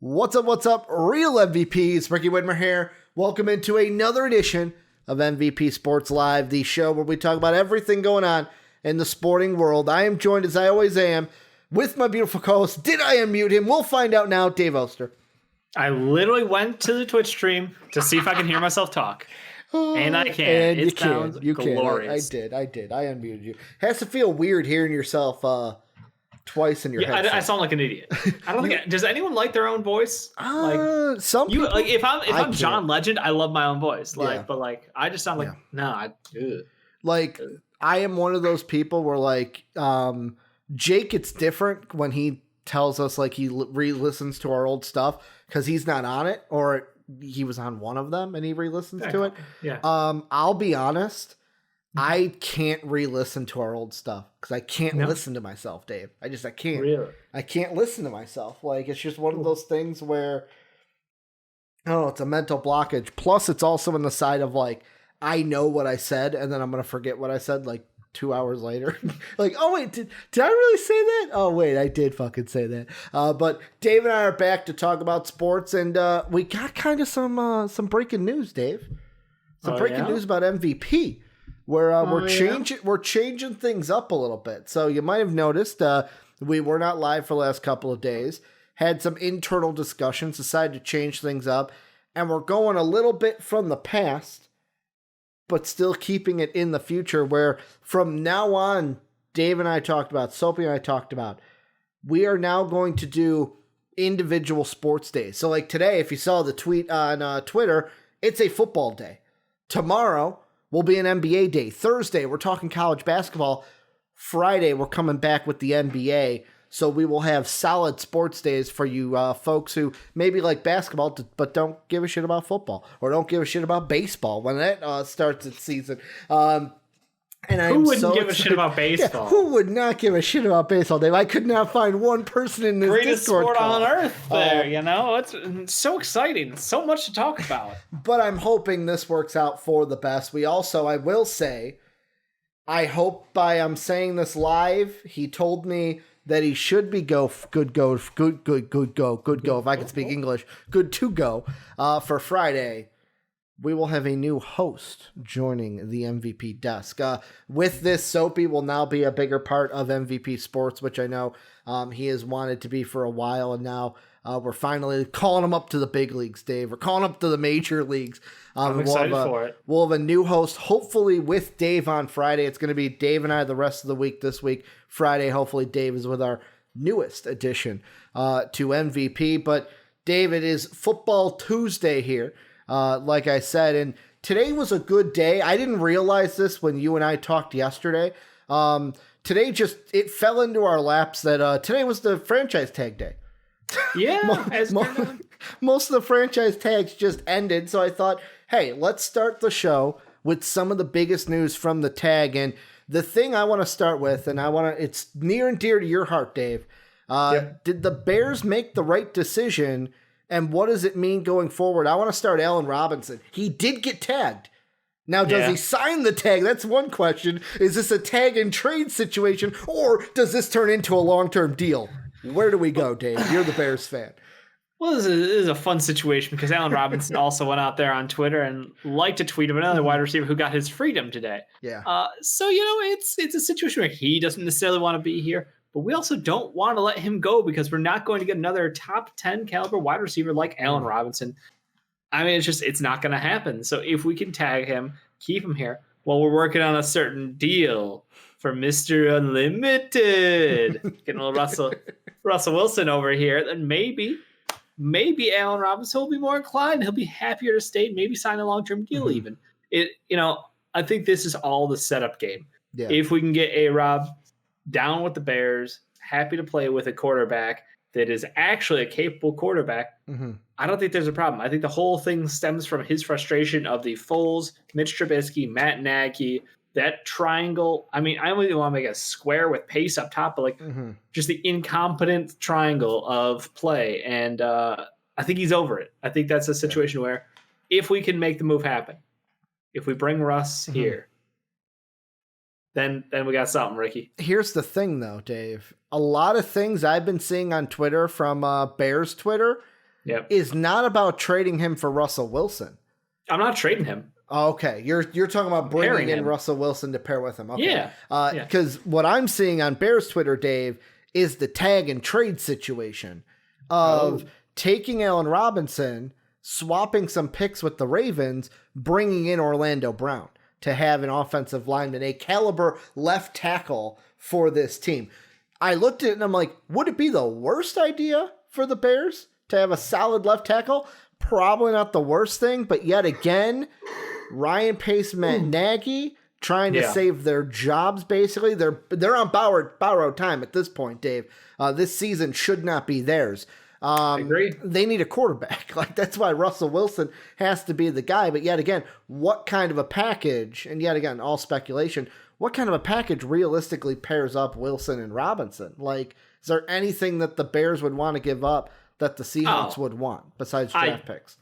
What's up, real MVPs? Ricky Widmer here. Welcome into another edition of MVP Sports Live, the show where we talk about everything going on in the sporting world. I am joined, as I always am, with my beautiful co-host. Did I unmute him? We'll find out now, Dave Oster. I literally went to the Twitch stream to see if I can hear myself talk. And I can. And it sounds glorious. I did. I unmuted you. Has to feel weird hearing yourself twice in your head. I sound like an idiot. I don't think. Does anyone like their own voice? Some people. Like if I'm John Legend, I love my own voice. But I just sound like I am one of those people where Jake, it's different when he tells us he re-listens to our old stuff because he's not on it, or he was on one of them and he re-listens to it. Yeah. I'll be honest. I can't re-listen to our old stuff because I can't listen to myself, Dave. I can't. Really? I can't listen to myself. It's just one of those things where, it's a mental blockage. Plus, it's also on the side of I know what I said, and then I'm going to forget what I said 2 hours later. Oh wait, did I really say that? Oh wait, I did fucking say that. But Dave and I are back to talk about sports, and we got kind of some breaking news, Dave. Some breaking news about MVP. Where we're changing things up a little bit. So you might have noticed we were not live for the last couple of days. Had some internal discussions, decided to change things up, and we're going a little bit from the past, but still keeping it in the future. Where from now on, Dave and I talked about, Soapy and I talked about, we are now going to do individual sports days. So today, if you saw the tweet on Twitter, it's a football day. Tomorrow will be an NBA day. Thursday, we're talking college basketball. Friday, we're coming back with the NBA. So we will have solid sports days for you folks who maybe like basketball but don't give a shit about football, or don't give a shit about baseball when that starts its season. Who wouldn't give a shit about baseball? Yeah, who would not give a shit about baseball, Dave? I could not find one person in this greatest Discord sport call. on earth there, It's so exciting. So much to talk about. But I'm hoping this works out for the best. We also, I will say, I hope I'm saying this live, he told me that he should be good to go, if I can speak English, good to go for Friday. We will have a new host joining the MVP desk. With this, Soapy will now be a bigger part of MVP Sports, which I know he has wanted to be for a while, and now we're finally calling him up to the big leagues, Dave. We're calling up to the major leagues. I'm excited for it. We'll have a new host, hopefully with Dave on Friday. It's going to be Dave and I the rest of the week this week. Friday, hopefully Dave is with our newest addition to MVP. But Dave, it is Football Tuesday here. Like I said, and today was a good day. I didn't realize this when you and I talked yesterday. Today it fell into our laps that today was the franchise tag day. Yeah. Most of the franchise tags just ended, so I thought, hey, let's start the show with some of the biggest news from the tag. And the thing I want to start with, and it's near and dear to your heart, Dave. Did the Bears make the right decision? And what does it mean going forward? I want to start Allen Robinson. He did get tagged. Now, does he sign the tag? That's one question. Is this a tag and trade situation, or does this turn into a long-term deal? Where do we go, Dave? You're the Bears fan. Well, this is a fun situation because Allen Robinson also went out there on Twitter and liked a tweet of another wide receiver who got his freedom today. Yeah. So, it's a situation where he doesn't necessarily want to be here. But we also don't want to let him go because we're not going to get another top 10 caliber wide receiver like Allen Robinson. I mean, it's not going to happen. So if we can tag him, keep him here while we're working on a certain deal for Mr. Unlimited, getting a little Russell Wilson over here, then maybe Allen Robinson will be more inclined. He'll be happier to stay, maybe sign a long-term deal even. I think this is all the setup game. Yeah. If we can get A-Rob down with the Bears, happy to play with a quarterback that is actually a capable quarterback, I don't think there's a problem. I think the whole thing stems from his frustration of the Foles, Mitch Trubisky, Matt Nagy, that triangle. I mean, I don't even want to make a square with pace up top, but just the incompetent triangle of play. And I think he's over it. I think that's a situation where if we can make the move happen, if we bring Russ here, then we got something, Ricky. Here's the thing, though, Dave. A lot of things I've been seeing on Twitter from Bears Twitter is not about trading him for Russell Wilson. I'm not trading him. Okay, you're talking about bringing in him. Russell Wilson to pair with him. Okay. Yeah. Because what I'm seeing on Bears Twitter, Dave, is the tag and trade situation of taking Allen Robinson, swapping some picks with the Ravens, bringing in Orlando Brown to have an offensive lineman, a caliber left tackle for this team. I looked at it and I'm like, would it be the worst idea for the Bears to have a solid left tackle? Probably not the worst thing, but yet again, Ryan Pace, Matt Nagy trying to save their jobs. Basically, they're on borrowed time at this point, Dave. This season should not be theirs. I agree. They need a quarterback. Like, that's why Russell Wilson has to be the guy. But yet again, what kind of a package? And yet again, all speculation. What kind of a package realistically pairs up Wilson and Robinson? Like, is there anything that the Bears would want to give up that the Seahawks would want besides draft picks?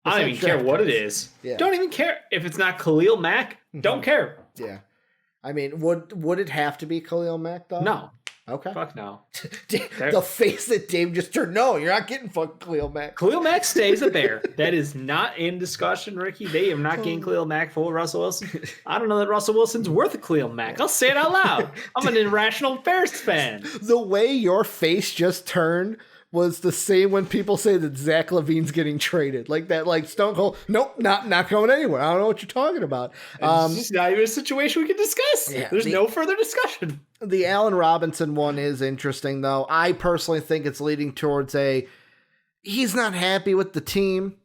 I don't even care what it is. Yeah. Don't even care. If it's not Khalil Mack, don't care. Yeah. I mean, would it have to be Khalil Mack, though? No. Okay. Fuck no. The face that Dave just turned. No, you're not getting fucking Khalil Mack. Khalil Mack stays a Bear. That is not in discussion, Ricky. They are not getting Khalil Mack for Russell Wilson. I don't know that Russell Wilson's worth a Khalil Mack. I'll say it out loud. I'm an irrational Bears fan. The way your face just turned was the same when people say that Zach LaVine's getting traded. Like that, like Stone Cold, nope, not going anywhere. I don't know what you're talking about. It's just not even a situation we can discuss. Yeah, There's no further discussion. The Allen Robinson one is interesting, though. I personally think it's leading towards he's not happy with the team.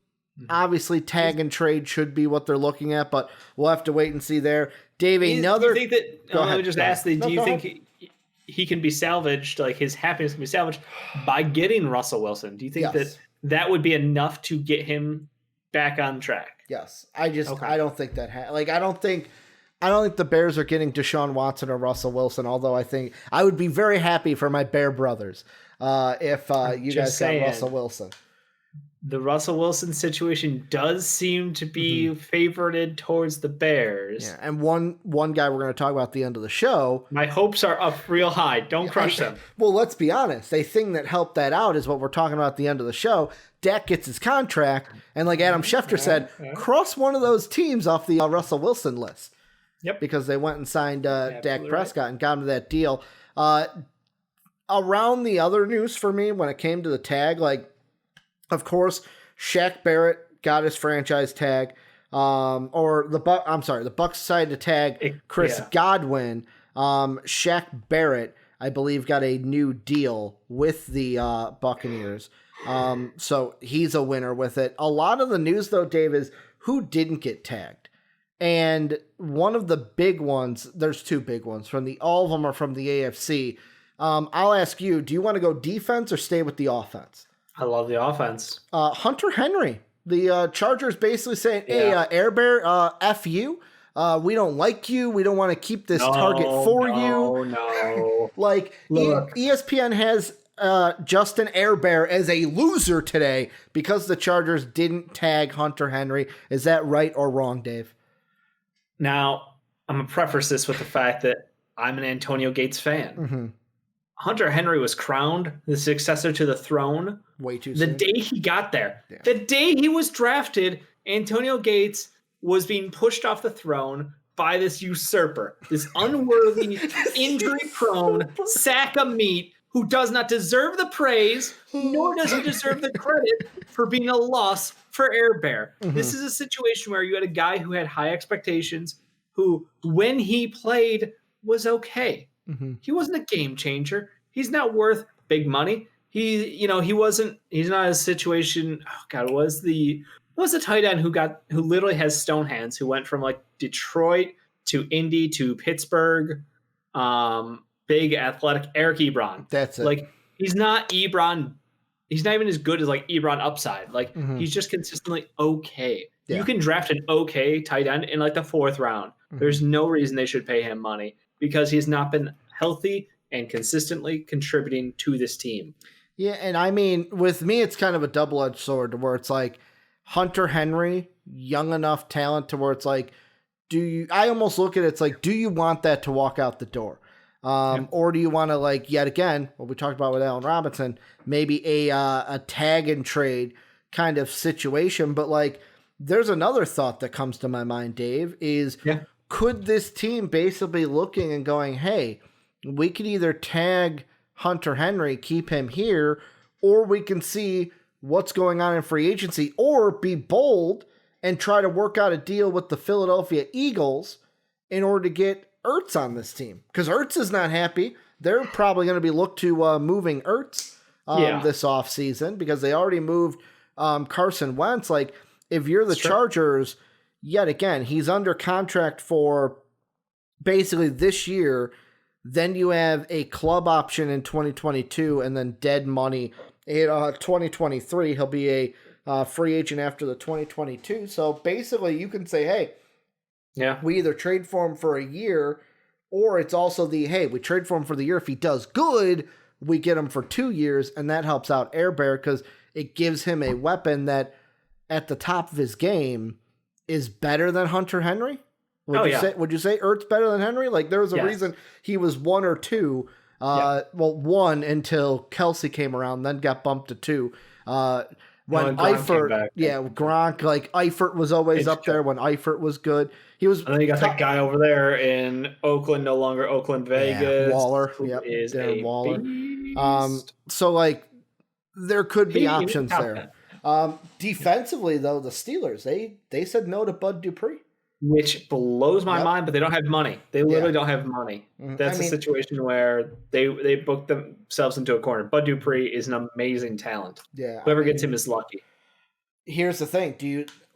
Obviously, tag and trade should be what they're looking at, but we'll have to wait and see there. Dave, do you think that, let me just ask, do you think he can be salvaged, like his happiness can be salvaged by getting Russell Wilson? Do you think that would be enough to get him back on track? Yes. I don't think that I don't think the Bears are getting Deshaun Watson or Russell Wilson, although I think I would be very happy for my Bear brothers if you guys got Russell Wilson. The Russell Wilson situation does seem to be favorited towards the Bears. Yeah, and one guy we're going to talk about at the end of the show. My hopes are up real high. Don't crush them. Well, let's be honest. A thing that helped that out is what we're talking about at the end of the show. Dak gets his contract, and like Adam Schefter said, cross one of those teams off the Russell Wilson list. Yep. Because they went and signed Dak Prescott and got him to that deal. Around the other news for me when it came to the tag, of course, Shaq Barrett got his franchise tag. The Bucs decided to tag Chris Godwin. Shaq Barrett, I believe, got a new deal with the Buccaneers. So he's a winner with it. A lot of the news, though, Dave, is who didn't get tagged. And one of the big ones, there's two big ones. All of them are from the AFC. I'll ask you, do you want to go defense or stay with the offense? I love the offense. Hunter Henry. The Chargers basically saying, hey, Air Bear, F you. We don't like you. We don't want to keep this target for you. No. ESPN has Justin Air Bear as a loser today because the Chargers didn't tag Hunter Henry. Is that right or wrong, Dave? Now, I'm going to preface this with the fact that I'm an Antonio Gates fan. Mm-hmm. Hunter Henry was crowned the successor to the throne way too soon. The day he got there. Yeah. The day he was drafted, Antonio Gates was being pushed off the throne by this usurper, this unworthy, injury-prone sack of meat who does not deserve the praise, nor does he deserve the credit for being a loss for Air Bear. Mm-hmm. This is a situation where you had a guy who had high expectations, who, when he played, was okay. Mm-hmm. He wasn't a game changer. He's not worth big money. He's not a situation. Oh God, was the tight end who literally has stone hands, who went from Detroit to Indy to Pittsburgh, big athletic Eric Ebron. That's it. He's not Ebron. He's not even as good as Ebron upside. He's just consistently okay. Yeah. You can draft an okay tight end in the fourth round. Mm-hmm. There's no reason they should pay him money, because he's not been healthy and consistently contributing to this team. Yeah, and I mean, with me, it's kind of a double-edged sword where it's Hunter Henry, young enough talent to where it's I almost look at it, it's do you want that to walk out the door? Or do you want to, like, yet again, what we talked about with Allen Robinson, maybe a tag and trade kind of situation? But, like, there's another thought that comes to my mind, Dave, is could this team basically looking and going, hey, we could either tag Hunter Henry, keep him here, or we can see what's going on in free agency, or be bold and try to work out a deal with the Philadelphia Eagles in order to get Ertz on this team, because Ertz is not happy. They're probably going to be looked to moving Ertz this offseason because they already moved Carson Wentz. Like, if you're the Chargers, yet again, he's under contract for basically this year. Then you have a club option in 2022 and then dead money in 2023. He'll be a free agent after the 2022. So basically you can say, hey, we either trade for him for a year, or it's also hey, we trade for him for the year. If he does good, we get him for 2 years, and that helps out Air Bear because it gives him a weapon that at the top of his game is better than Hunter Henry. Would you say Ertz better than Henry? Like, there was a reason he was 1 or 2. Well, 1 until Kelsey came around, then got bumped to 2. When Eifert, Gronk, like Eifert was always up there when Eifert was good. He was. And then you got that guy over there in Oakland, no longer Oakland, Vegas. Waller, is Darren Waller. Beast. So like, there could be options there. Defensively, though, the Steelers they said no to Bud Dupree, which blows my mind. But they don't have money. They literally don't have money. That's a situation where they booked themselves into a corner. Bud Dupree is an amazing talent. Yeah, whoever gets him is lucky. Here's the thing: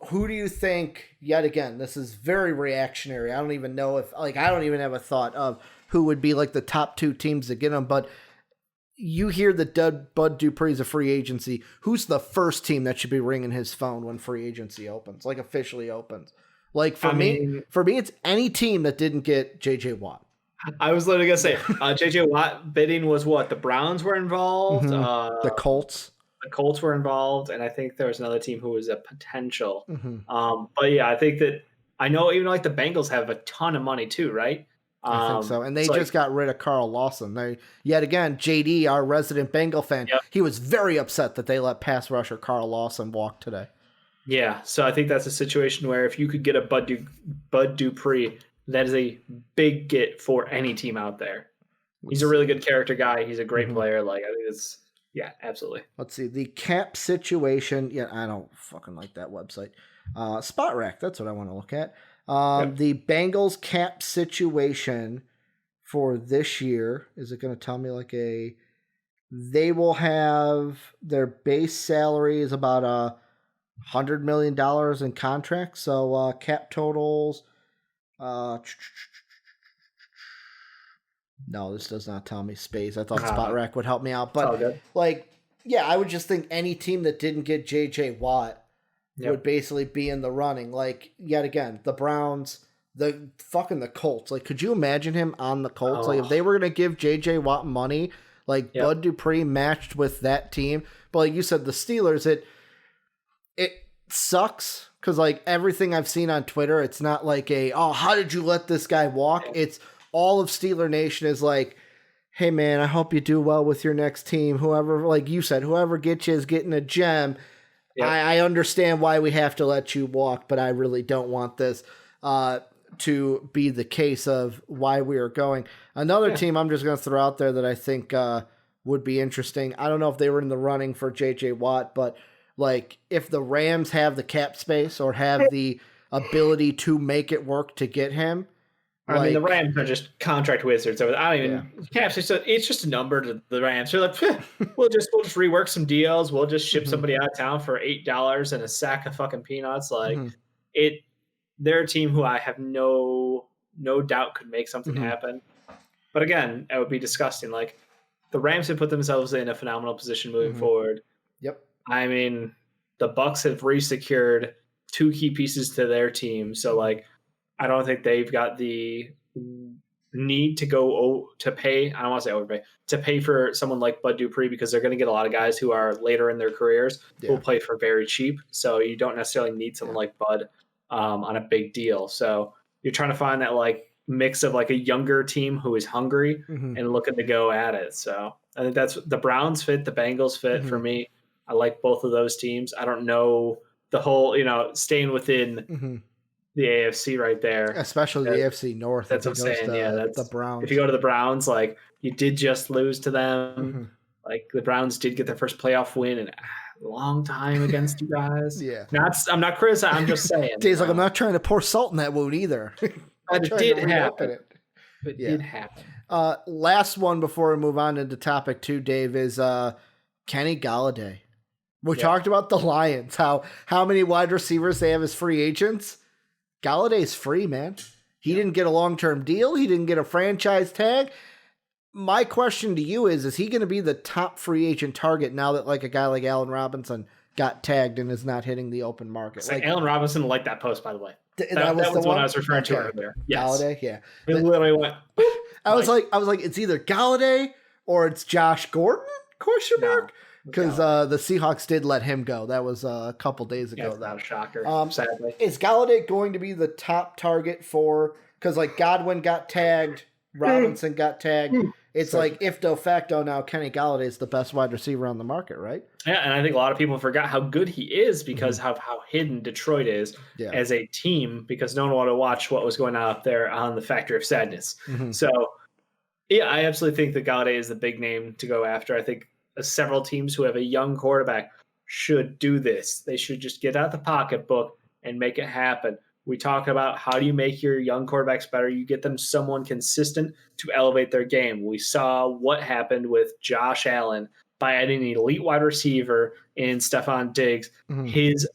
who do you think? Yet again, this is very reactionary. I don't even know if I don't even have a thought of who would be like the top 2 teams to get him. But you hear that Bud Dupree's a free agency. Who's the first team that should be ringing his phone when free agency opens, like officially opens? Like for me, it's any team that didn't get J.J. Watt. I was literally gonna say J.J. Watt bidding was what? The Browns were involved. The Colts. The Colts were involved, and I think there was another team who was a potential. But yeah, I think that I know even like the Bengals have a ton of money too, right? I think so, and they just got rid of Carl Lawson. Yet again, JD, our resident Bengal fan, he was very upset that they let pass rusher Carl Lawson walk today. Yeah, so I think that's a situation where if you could get a Bud Dupree, that is a big get for any team out there. He's a really good character guy. He's a great player. Like, I think it's absolutely. Let's see the cap situation. Yeah, I don't fucking like that website. Spot Rack. That's what I want to look at. The Bengals cap situation for this year. Is it going to tell me they will have their base salary is about $100 million in contracts. So cap totals. No, this does not tell me space. I thought Spot Rack would help me out, but I would just think any team that didn't get J.J. Watt would basically be in the running. Like, yet again, the Browns, the Colts. Like, could you imagine him on the Colts? Like, if they were gonna give J.J. Watt money, Bud Dupree matched with that team. But like you said, the Steelers, it sucks because everything I've seen on Twitter, it's not like how did you let this guy walk? It's all of Steeler Nation is like, hey man, I hope you do well with your next team. Whoever, like you said, whoever gets you is getting a gem. Yep. I understand why we have to let you walk, but I really don't want this to be the case of why we are going. Another team I'm just going to throw out there that I think would be interesting. I don't know if they were in the running for J.J. Watt, but if the Rams have the cap space or have the ability to make it work to get him. I mean, the Rams are just contract wizards. I don't even caps. It's just a number to the Rams. They're like, we'll just rework some deals. We'll just ship somebody out of town for $8 and a sack of fucking peanuts. They're a team who I have no doubt could make something happen. But again, it would be disgusting. Like, the Rams have put themselves in a phenomenal position moving forward. Yep. I mean, the Bucs have resecured 2 key pieces to their team. So I don't think they've got the need to go to pay. I don't want to say overpay, to pay for someone like Bud Dupree, because they're going to get a lot of guys who are later in their careers who will play for very cheap. So you don't necessarily need someone like Bud on a big deal. So you're trying to find that mix of like a younger team who is hungry and looking to go at it. So I think that's the Browns fit, the Bengals fit for me. I like both of those teams. I don't know the whole, staying within the AFC right there, especially the AFC North. That's what I'm saying. That's the Browns. If you go to the Browns, like you did just lose to them. Like the Browns did get their first playoff win in a long time against you guys. I'm not criticizing. I'm just saying. Dave's like, I'm not trying to pour salt in that wound either. But it did happen. It did happen. Last one before we move on into topic 2, Dave, is Kenny Golladay. We talked about the Lions, how many wide receivers they have as free agents. Galladay's free, man. He didn't get a long-term deal. He didn't get a franchise tag. My question to you is he going to be the top free agent target now that like a guy like Allen Robinson got tagged and is not hitting the open market? Like Allen Robinson liked that post, by the way. That was the one I was referring to earlier. Yes. Galladay, yeah. It literally went. I was like, it's either Galladay or it's Josh Gordon? Question mark. Because the Seahawks did let him go. That was a couple days ago. That's not a shocker, sadly. Is Galladay going to be the top target for... Because like Godwin got tagged, Robinson got tagged. It's like if de facto now Kenny Golladay is the best wide receiver on the market, right? Yeah, and I think a lot of people forgot how good he is because of how hidden Detroit is as a team, because no one wanted to watch what was going on up there on the Factory of Sadness. So, yeah, I absolutely think that Golladay is the big name to go after. I think several teams who have a young quarterback should do this. They should just get out the pocketbook and make it happen. We talk about how do you make your young quarterbacks better? You get them someone consistent to elevate their game. We saw what happened with Josh Allen by adding an elite wide receiver in Stephon Diggs. His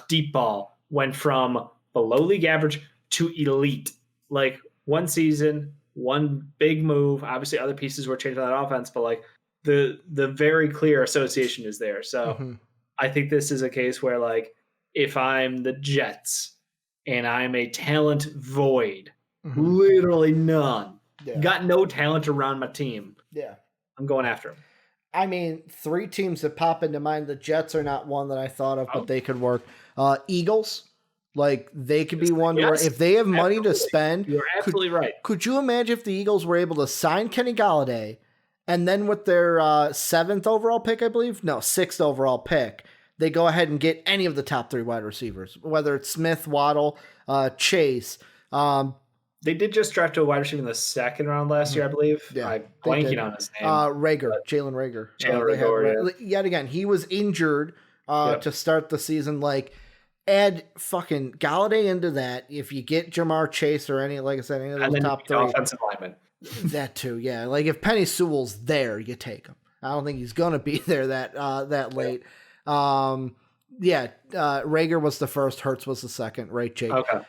deep ball went from below league average to elite. Like one season, one big move. Obviously, other pieces were changed on that offense, but like the very clear association is there. So I think this is a case where like if I'm the Jets and I'm a talent void, literally none, got no talent around my team. Yeah, I'm going after him. I mean, 3 teams that pop into mind. The Jets are not one that I thought of, but they could work. Eagles, like they could be one where if they have money to spend. You're absolutely right. Could you imagine if the Eagles were able to sign Kenny Golladay, and then with their 7th overall pick, I believe, no, 6th overall pick, they go ahead and get any of the top 3 wide receivers, whether it's Smith, Waddle, Chase. They did just draft a wide receiver in the 2nd round last year, I believe. Yeah, I'm blanking on his name. Jalen Reagor. Yet again, he was injured to start the season. Like, add fucking Galladay into that. If you get Jamar Chase or any of those top 3. Offensive lineman. That too, yeah. Like if Penny Sewell's there, you take him. I don't think he's gonna be there that late. Reagor was the first, Hurts was the 2nd, right, Jake? Okay.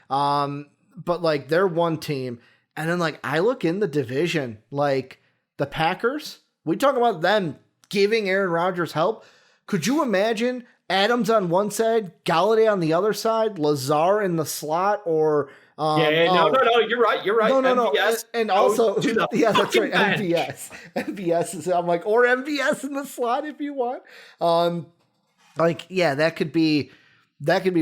But like they're one team, and then like I look in the division, like the Packers. We talk about them giving Aaron Rodgers help. Could you imagine Adams on one side, Galladay on the other side, Lazar in the slot, or no, you're right. No. And also, that's right. Bench. MVS is, I'm like, or MVS in the slot if you want. That could be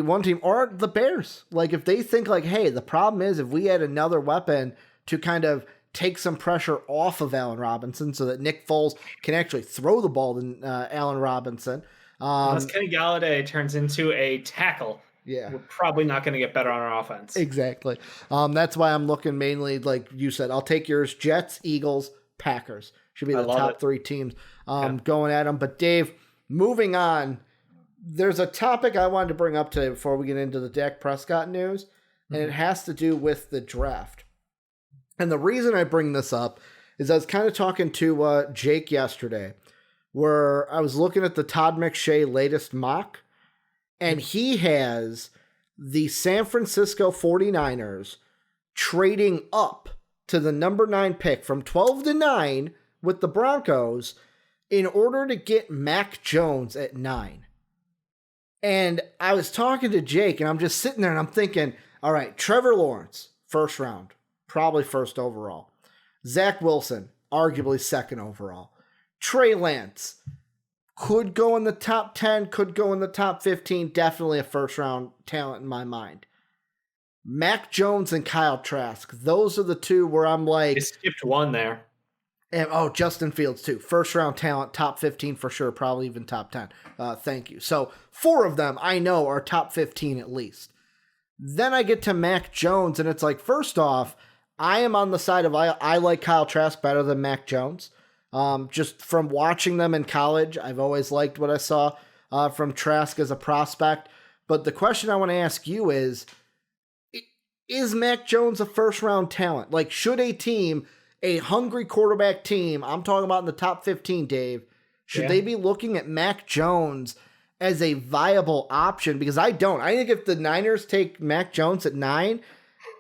one team, or the Bears. Like if they think like, hey, the problem is if we add another weapon to kind of take some pressure off of Allen Robinson so that Nick Foles can actually throw the ball to Allen Robinson. Unless Kenny Galladay turns into a tackle. Yeah, we're probably not going to get better on our offense. Exactly. That's why I'm looking mainly, like you said, I'll take yours. Jets, Eagles, Packers should be the top 3 teams going at them. But Dave, moving on, there's a topic I wanted to bring up today before we get into the Dak Prescott news, and it has to do with the draft. And the reason I bring this up is I was kind of talking to Jake yesterday, where I was looking at the Todd McShay latest mock, and he has the San Francisco 49ers trading up to the number 9 pick from 12 to 9 with the Broncos in order to get Mac Jones at 9. And I was talking to Jake, and I'm just sitting there, and I'm thinking, all right, Trevor Lawrence, 1st round, probably 1st overall. Zach Wilson, arguably 2nd overall. Trey Lance could go in the top 10, could go in the top 15, definitely a 1st round talent in my mind. Mac Jones and Kyle Trask. Those are the two where I'm like... They skipped one there. And, Justin Fields too. First round talent, top 15 for sure, probably even top 10. Thank you. So 4 of them I know are top 15 at least. Then I get to Mac Jones, and it's like, first off, I am on the side of I like Kyle Trask better than Mac Jones. Just from watching them in college, I've always liked what I saw from Trask as a prospect. But the question I want to ask you is Mac Jones a first round talent? Like, should a hungry quarterback team, I'm talking about in the top 15, Dave, should they be looking at Mac Jones as a viable option? Because I don't. I think if the Niners take Mac Jones at 9,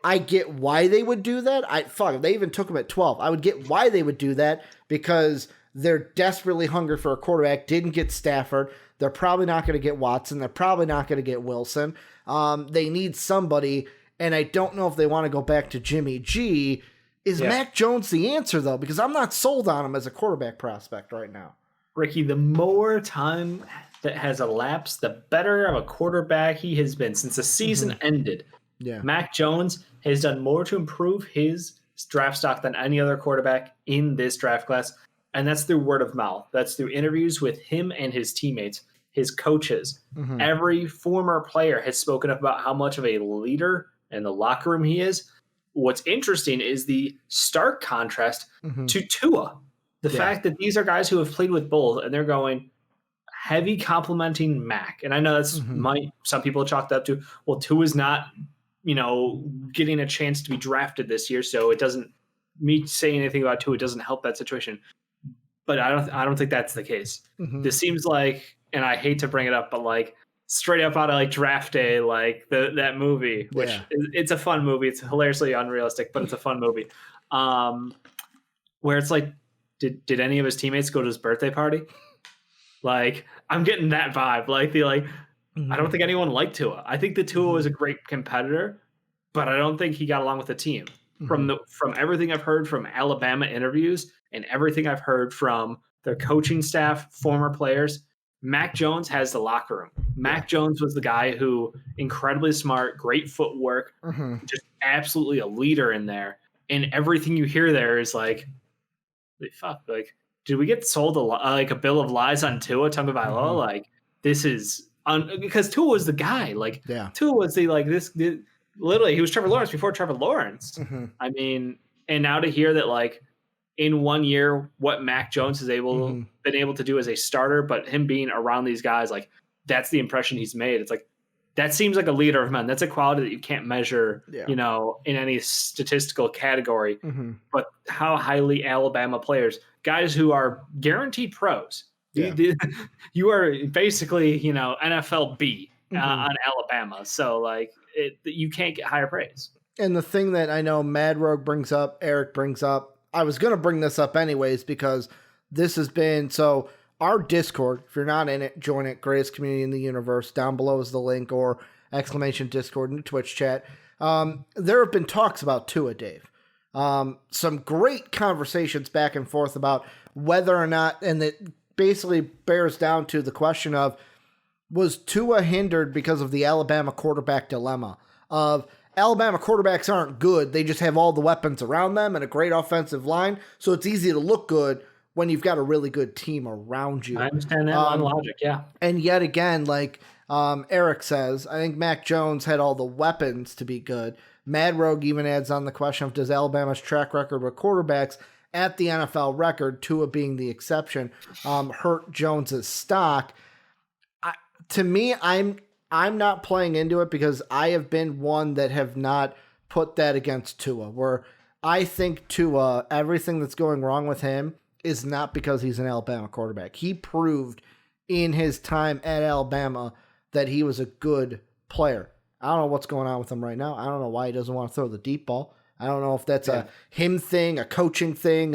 I get why they would do that. If they even took him at 12, I would get why they would do that, because they're desperately hungry for a quarterback. Didn't get Stafford. They're probably not going to get Watson. They're probably not going to get Wilson. They need somebody, and I don't know if they want to go back to Jimmy G. Is Mac Jones the answer, though? Because I'm not sold on him as a quarterback prospect right now. Ricky, the more time that has elapsed, the better of a quarterback he has been since the season ended. Yeah. Mac Jones has done more to improve his draft stock than any other quarterback in this draft class, and that's through word of mouth. That's through interviews with him and his teammates, his coaches. Every former player has spoken up about how much of a leader in the locker room he is. What's interesting is the stark contrast to Tua. The fact that these are guys who have played with both, and they're going heavy complimenting Mac. And I know that's some people chalked up to, well, Tua's not, getting a chance to be drafted this year, so it doesn't, me saying anything about Tua doesn't help that situation. But I don't think that's the case. This seems like, and I hate to bring it up, but like straight up out of like Draft Day, like that movie, which it's a fun movie. It's hilariously unrealistic, but it's a fun movie. Where it's like, did any of his teammates go to his birthday party? Like, I'm getting that vibe. Like I don't think anyone liked Tua. I think that Tua was a great competitor, but I don't think he got along with the team. From everything I've heard from Alabama interviews and everything I've heard from their coaching staff, former players, Mac Jones has the locker room. Mac Jones was the guy who incredibly smart, great footwork, just absolutely a leader in there. And everything you hear there is like, fuck, like, did we get sold a bill of lies on Tua Tagovailoa? Like, this is because Tua was the guy. Like, Tua was literally he was Trevor Lawrence before Trevor Lawrence. I mean, and now to hear that like in 1 year what Mac Jones has been able to do as a starter, but him being around these guys, like that's the impression he's made. It's like that seems like a leader of men. That's a quality that you can't measure, in any statistical category. But how highly Alabama players, guys who are guaranteed pros, you are basically NFL B on Alabama. So like you can't get higher praise. And the thing that I know Mad Rogue brings up, Eric brings up, I was going to bring this up anyways because this has been so. Our Discord, if you're not in it, join it. Greatest community in the universe. Down below is the link or !Discord in the Twitch chat. There have been talks about Tua, Dave. Some great conversations back and forth about whether or not, and it basically bears down to the question of, was Tua hindered because of the Alabama quarterback dilemma of Alabama quarterbacks aren't good. They just have all the weapons around them and a great offensive line. So it's easy to look good when you've got a really good team around you. I understand that line of logic, yeah. And yet again, like Eric says, I think Mac Jones had all the weapons to be good. Mad Rogue even adds on the question of does Alabama's track record with quarterbacks at the NFL record, Tua being the exception, hurt Jones's stock? To me, I'm not playing into it because I have been one that have not put that against Tua, where I think Tua, everything that's going wrong with him is not because he's an Alabama quarterback. He proved in his time at Alabama that he was a good player. I don't know what's going on with him right now. I don't know why he doesn't want to throw the deep ball. I don't know if that's a him thing, a coaching thing,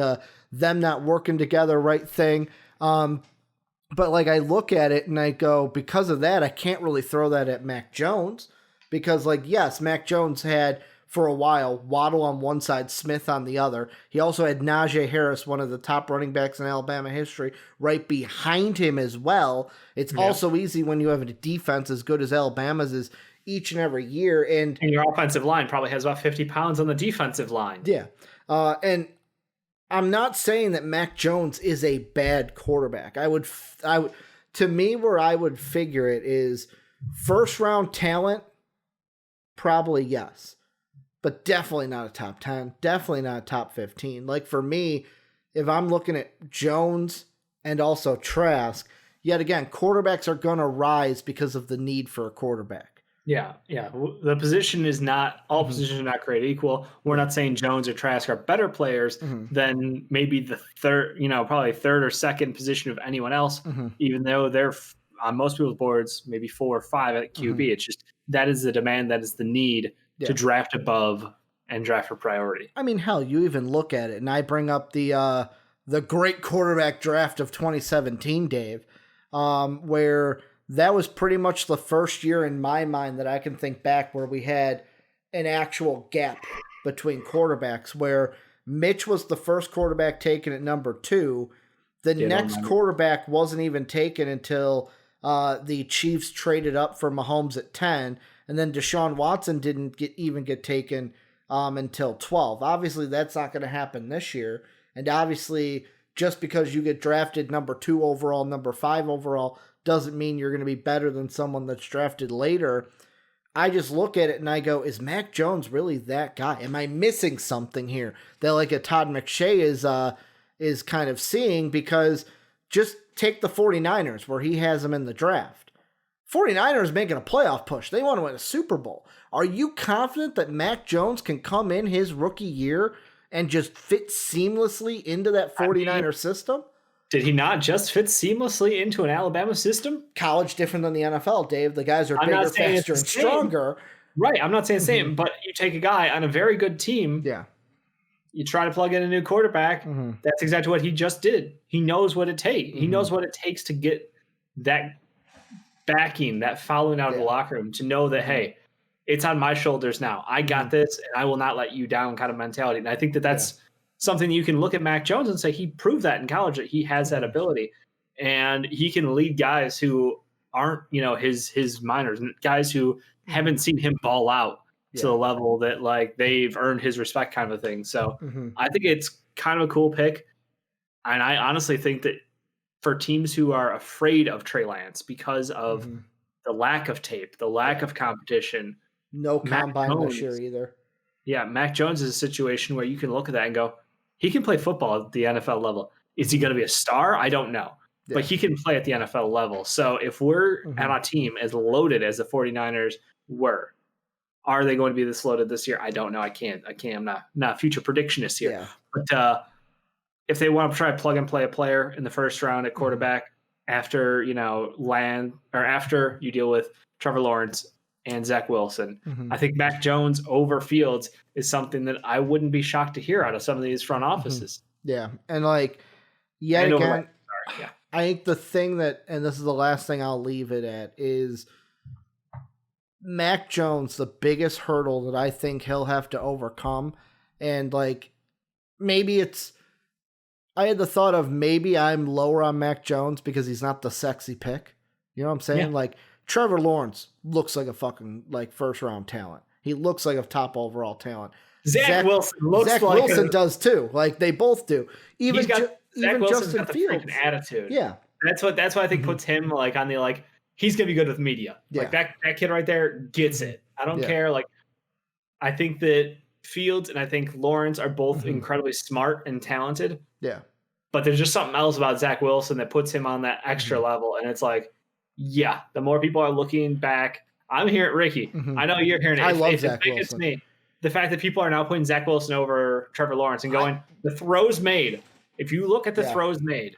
them not working together right thing. But like I look at it and I go, because of that, I can't really throw that at Mac Jones because like, yes, Mac Jones had for a while, Waddle on one side, Smith on the other. He also had Najee Harris, one of the top running backs in Alabama history, right behind him as well. It's also easy when you have a defense as good as Alabama's is each and every year. And your offensive line probably has about 50 pounds on the defensive line. Yeah. And I'm not saying that Mac Jones is a bad quarterback. I would, to me, where I would figure it is first round talent, probably yes. But definitely not a top 10. Definitely not a top 15. Like for me, if I'm looking at Jones and also Trask, yet again, quarterbacks are going to rise because of the need for a quarterback. Yeah. The position is not, all positions are not created equal. We're not saying Jones or Trask are better players than maybe the third, probably third or second position of anyone else, even though they're on most people's boards, maybe 4 or 5 at QB. It's just, that is the demand, that is the need to draft above and draft for priority. I mean, hell, you even look at it, and I bring up the great quarterback draft of 2017, Dave, where that was pretty much the first year in my mind that I can think back where we had an actual gap between quarterbacks, where Mitch was the first quarterback taken at number 2. The next quarterback wasn't even taken until the Chiefs traded up for Mahomes at 10, and then Deshaun Watson didn't get taken until 12. Obviously, that's not going to happen this year. And obviously, just because you get drafted number 2 overall, number 5 overall, doesn't mean you're going to be better than someone that's drafted later. I just look at it and I go, is Mac Jones really that guy? Am I missing something here that like a Todd McShay is kind of seeing? Because just take the 49ers where he has them in the draft. 49ers making a playoff push. They want to win a Super Bowl. Are you confident that Mac Jones can come in his rookie year and just fit seamlessly into that 49er system? Did he not just fit seamlessly into an Alabama system? College different than the NFL, Dave. The guys are bigger, faster, and stronger. Right. I'm not saying the same, but you take a guy on a very good team. Yeah. You try to plug in a new quarterback. That's exactly what he just did. He knows what it takes. He knows what it takes to get that backing, that following out of the locker room, to know that, hey, it's on my shoulders now. I got this, and I will not let you down kind of mentality. And I think that that's something you can look at Mac Jones and say he proved that in college, that he has that ability. And he can lead guys who aren't, his minors, and guys who haven't seen him ball out to the level that like they've earned his respect kind of a thing. So I think it's kind of a cool pick. And I honestly think that for teams who are afraid of Trey Lance because of the lack of tape, the lack of competition. No combine this year either. Yeah, Mac Jones is a situation where you can look at that and go, he can play football at the NFL level. Is he going to be a star? I don't know. Yeah. But he can play at the NFL level. So if we're on a team as loaded as the 49ers were, are they going to be this loaded this year? I don't know. I can't. I'm not a future predictionist here. Yeah. But if they want to try to plug and play a player in the first round at quarterback after, after you deal with Trevor Lawrence and Zach Wilson, I think Mac Jones over Fields is something that I wouldn't be shocked to hear out of some of these front offices. Yeah. And like, again, I think the thing that, and this is the last thing I'll leave it at, is Mac Jones, the biggest hurdle that I think he'll have to overcome. And like, I had the thought of maybe I'm lower on Mac Jones because he's not the sexy pick. You know what I'm saying? Yeah. Like Trevor Lawrence looks like a fucking like first round talent. He looks like a top overall talent. Zach Wilson does too. Like they both do. Even Justin Fields. Attitude. Yeah. That's what I think puts him like on the like he's gonna be good with media. Like that kid right there gets it. I don't care. Like I think that Fields and I think Lawrence are both incredibly smart and talented. Yeah. But there's just something else about Zach Wilson that puts him on that extra level. And it's like, the more people are looking back, I'm hearing Ricky. I know you're hearing it. I love Zach Wilson. It's me. The fact that people are now putting Zach Wilson over Trevor Lawrence and going, the throws made. If you look at the throws made,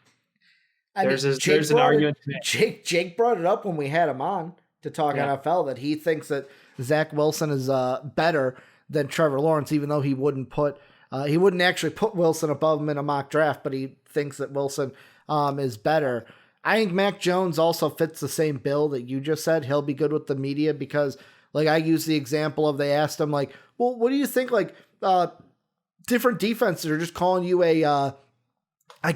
there's an argument to make. Jake brought it up when we had him on to talk NFL that he thinks that Zach Wilson is better than Trevor Lawrence, even though he wouldn't actually put Wilson above him in a mock draft, but he thinks that Wilson is better. I think Mac Jones also fits the same bill that you just said. He'll be good with the media because, Like I use the example of they asked him like, well, what do you think? Like different defenses are just calling you a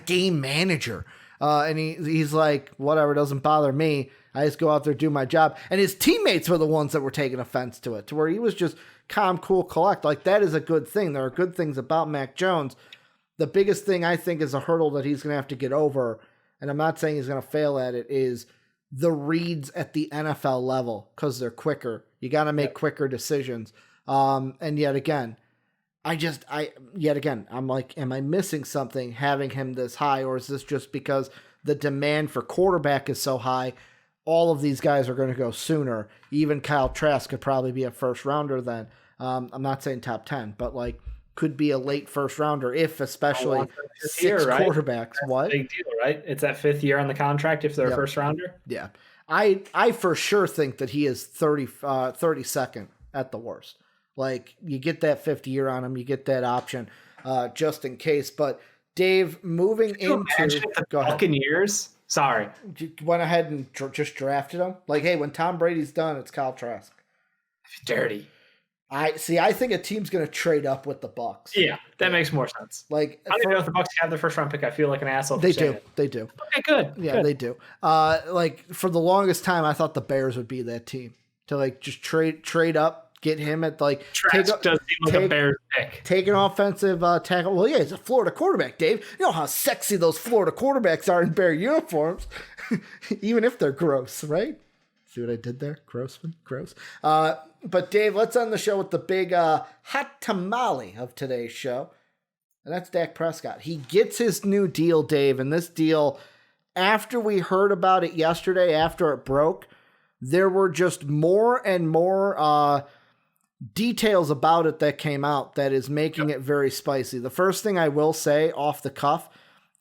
game manager. And he's like, whatever, doesn't bother me. I just go out there, do my job. And his teammates were the ones that were taking offense to it, to where he was just calm, cool, collect. Like that is a good thing. There are good things about Mac Jones. The biggest thing I think is a hurdle that he's going to have to get over, and I'm not saying he's going to fail at it, is the reads at the NFL level because they're quicker. You got to make quicker decisions. And yet again, I'm like, am I missing something having him this high, or is this just because the demand for quarterback is so high? All of these guys are going to go sooner. Even Kyle Trask could probably be a first rounder then. I'm not saying top 10, but like could be a late first rounder if especially six quarterbacks. That's what? A big deal, right? It's that 5th year on the contract if they're a first rounder. Yeah. I for sure think that he is 32nd at the worst. Like you get that 5th year on him, you get that option just in case. But Dave, moving into the Buccaneers. Sorry, you went ahead and just drafted him. Like, hey, when Tom Brady's done, it's Kyle Trask. Dirty. I think a team's going to trade up with the Bucs. Yeah, that makes more sense. Like, I don't even know if the Bucs have the first round pick. I feel like an asshole. They do. Okay, good. Yeah, good. They do. Like for the longest time, I thought the Bears would be that team to like just trade up, get him at like does seem like a Bears pick. Take an offensive tackle. Well, yeah, he's a Florida quarterback, Dave. You know how sexy those Florida quarterbacks are in Bear uniforms, even if they're gross, right? See what I did there? Gross. But Dave, let's end the show with the big hot tamale of today's show. And that's Dak Prescott. He gets his new deal, Dave. And this deal, after we heard about it yesterday, after it broke, there were just more and more details about it that came out that is making it very spicy. The first thing I will say off the cuff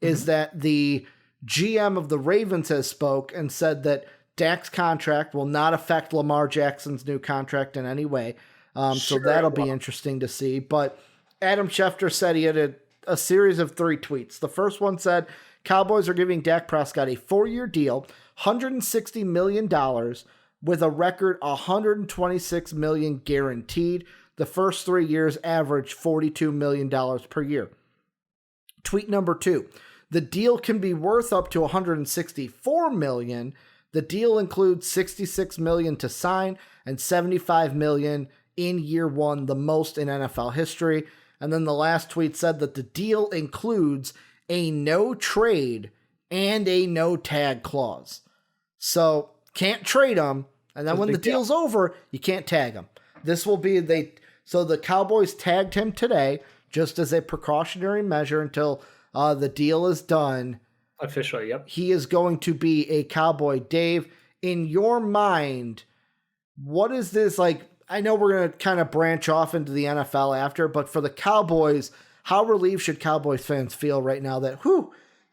is that the GM of the Ravens has spoke and said that Dak's contract will not affect Lamar Jackson's new contract in any way. So that'll be interesting to see. But Adam Schefter said he had a series of 3 tweets. The first one said, Cowboys are giving Dak Prescott a 4-year deal, $160 million, with a record $126 million guaranteed. The first 3 years average $42 million per year. Tweet number 2, the deal can be worth up to $164 million. The deal includes $66 million to sign and $75 million in year 1, the most in NFL history. And then the last tweet said that the deal includes a no trade and a no tag clause. So can't trade him. And then when the deal's over, you can't tag him. This will be so the Cowboys tagged him today just as a precautionary measure until the deal is done. Officially, yep. He is going to be a Cowboy. Dave, in your mind, what is this like? I know we're going to kind of branch off into the NFL after, but for the Cowboys, how relieved should Cowboys fans feel right now that,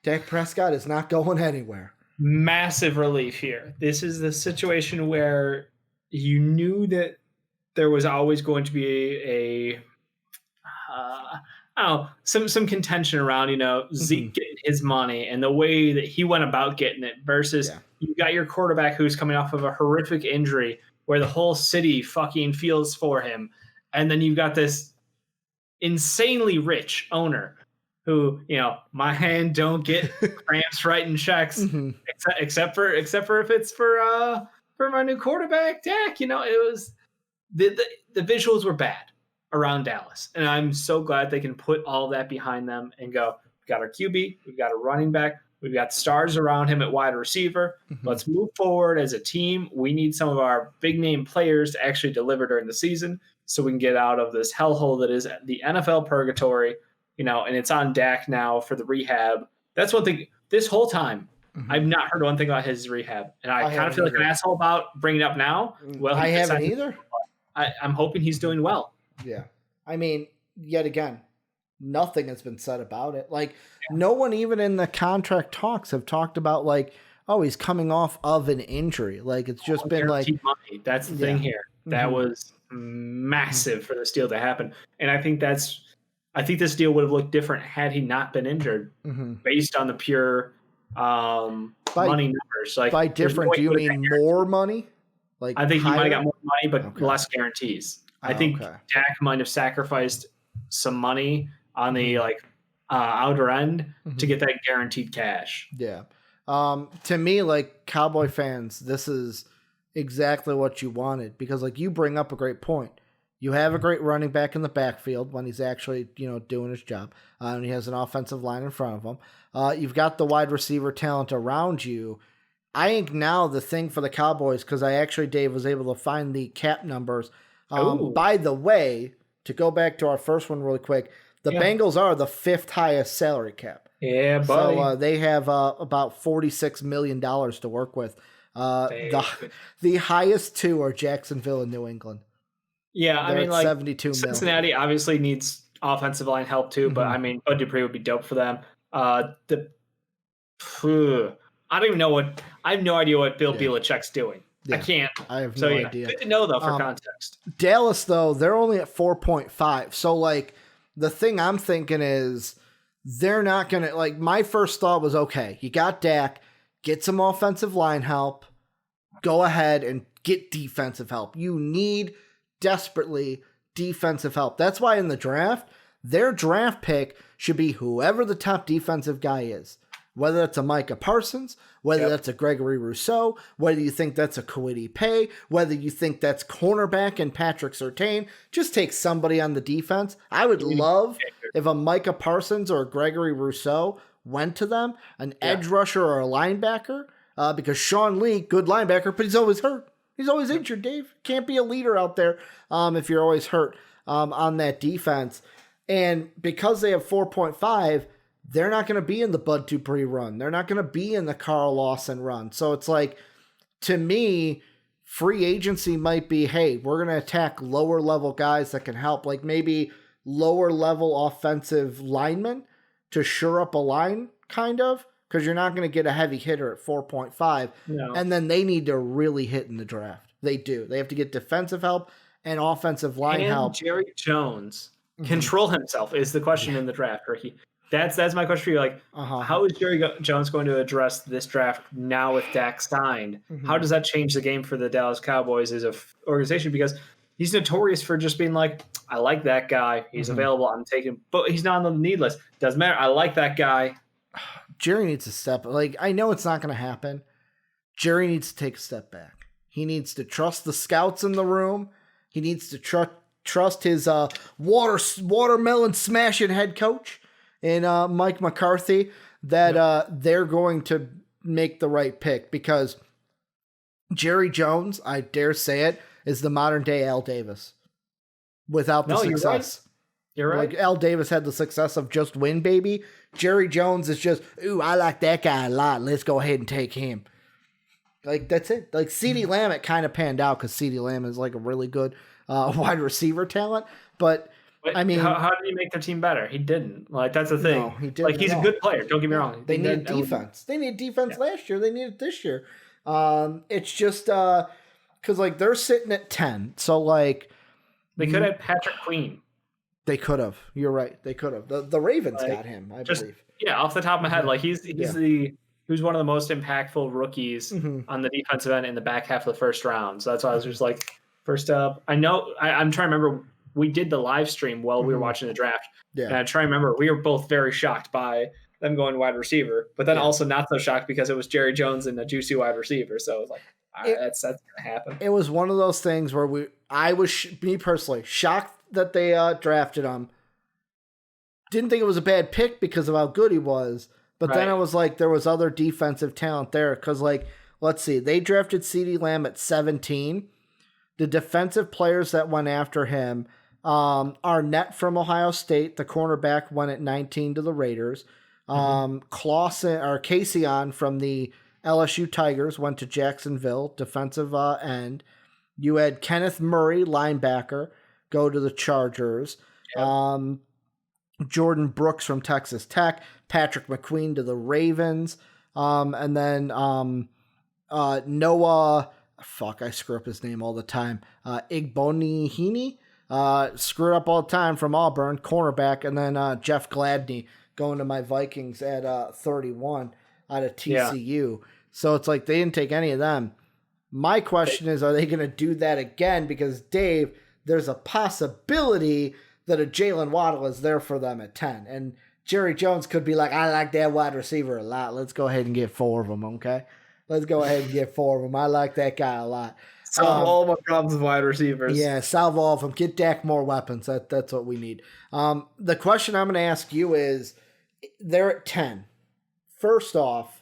Dak Prescott is not going anywhere? Massive relief here. This is the situation where you knew that there was always going to be some contention around, Zeke getting his money and the way that he went about getting it versus you got your quarterback who's coming off of a horrific injury where the whole city fucking feels for him. And then you've got this insanely rich owner who, my hand don't get cramps writing checks except for if it's for my new quarterback, Dak. It was the visuals were bad around Dallas. And I'm so glad they can put all that behind them and go, we've got our QB, we've got a running back, we've got stars around him at wide receiver. Let's move forward as a team. We need some of our big name players to actually deliver during the season so we can get out of this hellhole that is the NFL purgatory, and it's on Dak now for the rehab. That's one thing. This whole time, I've not heard one thing about his rehab. And I kind of feel like an asshole about bringing it up now. Well, I haven't either. I'm hoping he's doing well. Yeah. I mean, yet again, nothing has been said about it. Like, no one even in the contract talks have talked about, like, oh, he's coming off of an injury. Like, it's just been like... money. That's the thing here. That was massive for this deal to happen. And I think this deal would have looked different had he not been injured based on the pure money numbers. Like, by different, do you mean more money? Like I think he might have higher? got more money, but less guarantees. I think Dak might have sacrificed some money on the outer end to get that guaranteed cash. Yeah. To me, like Cowboy fans, this is exactly what you wanted because like you bring up a great point. You have a great running back in the backfield when he's actually, doing his job. And he has an offensive line in front of him. You've got the wide receiver talent around you. I think now the thing for the Cowboys, because Dave, was able to find the cap numbers. By the way, to go back to our first one really quick, the Bengals are the 5th highest salary cap. Yeah, buddy. So they have about $46 million to work with. The highest two are Jacksonville and New England. Yeah, They're at 72 million. Cincinnati obviously needs offensive line help too, but I mean, Bud Dupree would be dope for them. I don't even know I have no idea what Bill Belichick's doing. Yeah. I can't. I have no idea. Good to know though for context. Dallas though, they're only at 4.5. So like the thing I'm thinking is they're not gonna like. My first thought was okay. You got Dak, get some offensive line help. Go ahead and get defensive help. You need desperately defensive help. That's why in the draft, their draft pick should be whoever the top defensive guy is. Whether that's a Micah Parsons, whether that's a Gregory Rousseau, whether you think that's a Kwity Paye, whether you think that's cornerback and Patrick Surtain, just take somebody on the defense. I would love if a Micah Parsons or a Gregory Rousseau went to them, an edge rusher or a linebacker, because Sean Lee, good linebacker, but he's always hurt. He's always injured, Dave. Can't be a leader out there if you're always hurt on that defense. And because they have 4.5, they're not going to be in the Bud Dupree run. They're not going to be in the Carl Lawson run. So it's like, to me, free agency might be, hey, we're going to attack lower level guys that can help, like maybe lower level offensive linemen to shore up a line, kind of. Because you're not going to get a heavy hitter at 4.5. No. And then they need to really hit in the draft. They do. They have to get defensive help and offensive line help. Jerry Jones control himself is the question in the draft, Ricky. That's my question for you. Like, how is Jerry Jones going to address this draft now with Dak signed? How does that change the game for the Dallas Cowboys as an organization? Because he's notorious for just being like, I like that guy. He's available. I'm taking, but he's not on the need list. Doesn't matter. I like that guy. Jerry needs to step. Like, I know it's not going to happen. Jerry needs to take a step back. He needs to trust the scouts in the room. He needs to trust his watermelon smashing head coach and Mike McCarthy that they're going to make the right pick, because Jerry Jones, I dare say it, is the modern day Al Davis without the success. You're right. Like Al Davis had the success of just win, baby. Jerry Jones is just, ooh, I like that guy a lot. Let's go ahead and take him. Like, that's it. Like, CeeDee Lamb, it kind of panned out because CeeDee Lamb is like a really good wide receiver talent. But I mean, how did he make their team better? He didn't. Like, that's the thing. No, he didn't. Like, he's a good player. Don't get me wrong. They needed defense. They needed defense last year. They need it this year. It's just because, like, they're sitting at 10. So, like, they could have Patrick Queen. They could have. You're right. They could have. The Ravens got him, I believe. Yeah, off the top of my head, like he's one of the most impactful rookies on the defensive end in the back half of the first round. So that's why I was just like, first up. I know I'm trying to remember. We did the live stream while we were watching the draft. Yeah. And I try to remember we were both very shocked by them going wide receiver, but then also not so shocked because it was Jerry Jones and a juicy wide receiver. So it was like, all right, that's gonna happen. It was one of those things where I was me personally shocked that they drafted him. Didn't think it was a bad pick because of how good he was, but then it was like there was other defensive talent there. Because, like, let's see, they drafted CeeDee Lamb at 17. The defensive players that went after him, Arnett from Ohio State, the cornerback, went at 19 to the Raiders. Clausen or Caseon from the LSU Tigers went to Jacksonville, defensive end. You had Kenneth Murray, linebacker, go to the Chargers. Yep. Jordan Brooks from Texas Tech, Patrick McQueen to the Ravens, and then Noah, I screw up his name all the time, Igbonihini, screw it up all the time, from Auburn, cornerback, and then Jeff Gladney going to my Vikings at 31 out of TCU. Yeah. So it's like they didn't take any of them. My question is, are they going to do that again? Because, Dave, there's a possibility that a Jalen Waddle is there for them at 10. And Jerry Jones could be like, I like that wide receiver a lot. Let's go ahead and get 4 of them, okay? Let's go ahead and get 4 of them. I like that guy a lot. Solve all my problems with wide receivers. Yeah, solve all of them. Get Dak more weapons. That's what we need. The question I'm going to ask you is, they're at 10. First off,